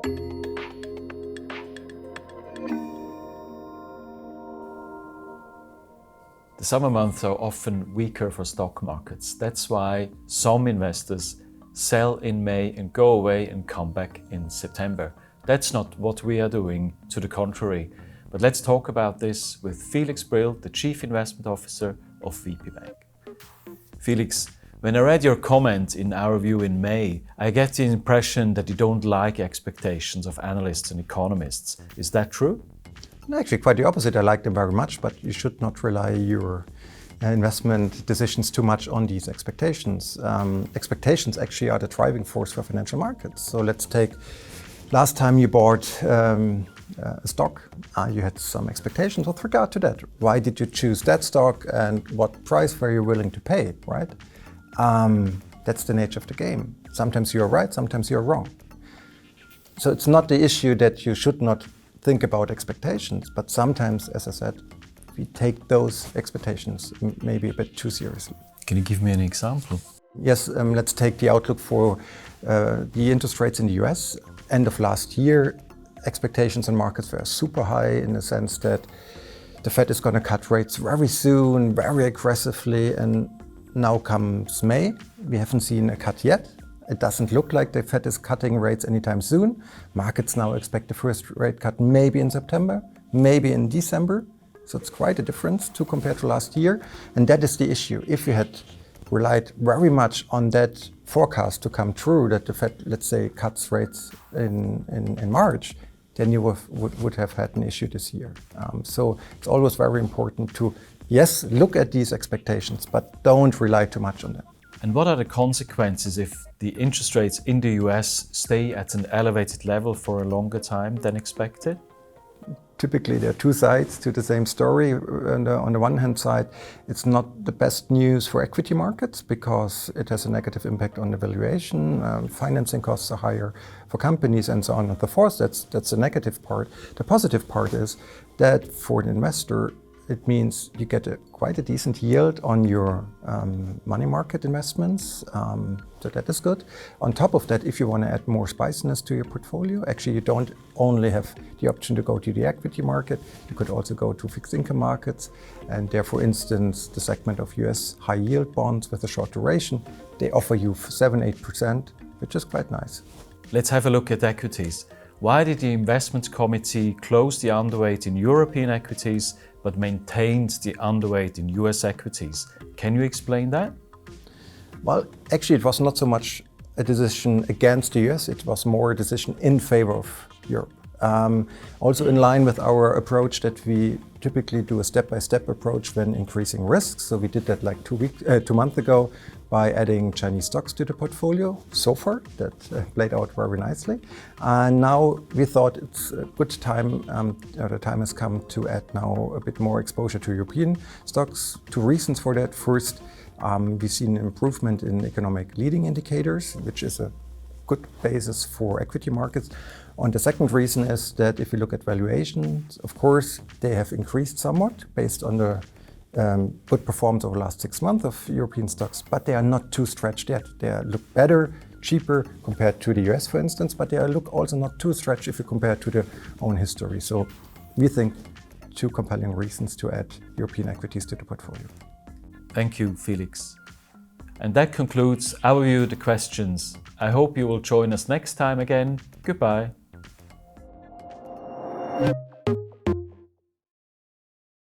The summer months are often weaker for stock markets. That's why some investors sell in May and go away and come back in September. That's not what we are doing, to the contrary. But let's talk about this with Felix Brill, the Chief Investment Officer of VP Bank. Felix, when I read your comment in our review in May, I get the impression that you don't like expectations of analysts and economists. Is that true? No, actually, quite the opposite. I like them very much, but you should not rely your investment decisions too much on these expectations. Expectations actually are the driving force for financial markets. So let's take last time you bought a stock, you had some expectations with regard to that. Why did you choose that stock and what price were you willing to pay, right? That's the nature of the game. Sometimes you're right, sometimes you're wrong. So it's not the issue that you should not think about expectations, but sometimes, as I said, we take those expectations maybe a bit too seriously. Can you give me an example? Yes, let's take the outlook for the interest rates in the US. End of last year, expectations in markets were super high in the sense that the Fed is going to cut rates very soon, very aggressively, and now comes May. We haven't seen a cut yet. It doesn't look like the Fed is cutting rates anytime soon. Markets now expect the first rate cut maybe in September, maybe in December. So it's quite a difference compared to last year. And that is the issue. If you had relied very much on that forecast to come true, that the Fed, let's say, cuts rates in March, then you would have had an issue this year. So it's always very important to, yes, look at these expectations, but don't rely too much on them. And what are the consequences if the interest rates in the US stay at an elevated level for a longer time than expected? Typically, there are two sides to the same story. And on the one hand side, it's not the best news for equity markets because it has a negative impact on the valuation. Financing costs are higher for companies and so on and so forth. That's the negative part. The positive part is that for an investor, it means you get quite a decent yield on your money market investments, so that is good. On top of that, if you want to add more spiciness to your portfolio, actually you don't only have the option to go to the equity market, you could also go to fixed income markets. And there, for instance, the segment of US high yield bonds with a short duration, they offer you 7-8%, which is quite nice. Let's have a look at equities. Why did the investment committee close the underweight in European equities but maintained the underweight in US equities? Can you explain that? Well, actually, it was not so much a decision against the US, it was more a decision in favor of Europe. Also in line with our approach that we typically do a step-by-step approach when increasing risks. So we did that like 2 months ago by adding Chinese stocks to the portfolio. So far, that played out very nicely. And now we thought it's a good time, the time has come to add now a bit more exposure to European stocks. Two reasons for that. First, we've seen an improvement in economic leading indicators, which is a good basis for equity markets. And the second reason is that if you look at valuations, of course, they have increased somewhat based on the good performance over the last 6 months of European stocks, but they are not too stretched yet. They look better, cheaper compared to the US, for instance, but they look also not too stretched if you compare to their own history. So we think two compelling reasons to add European equities to the portfolio. Thank you, Felix. And that concludes our review of the questions. I hope you will join us next time again. Goodbye.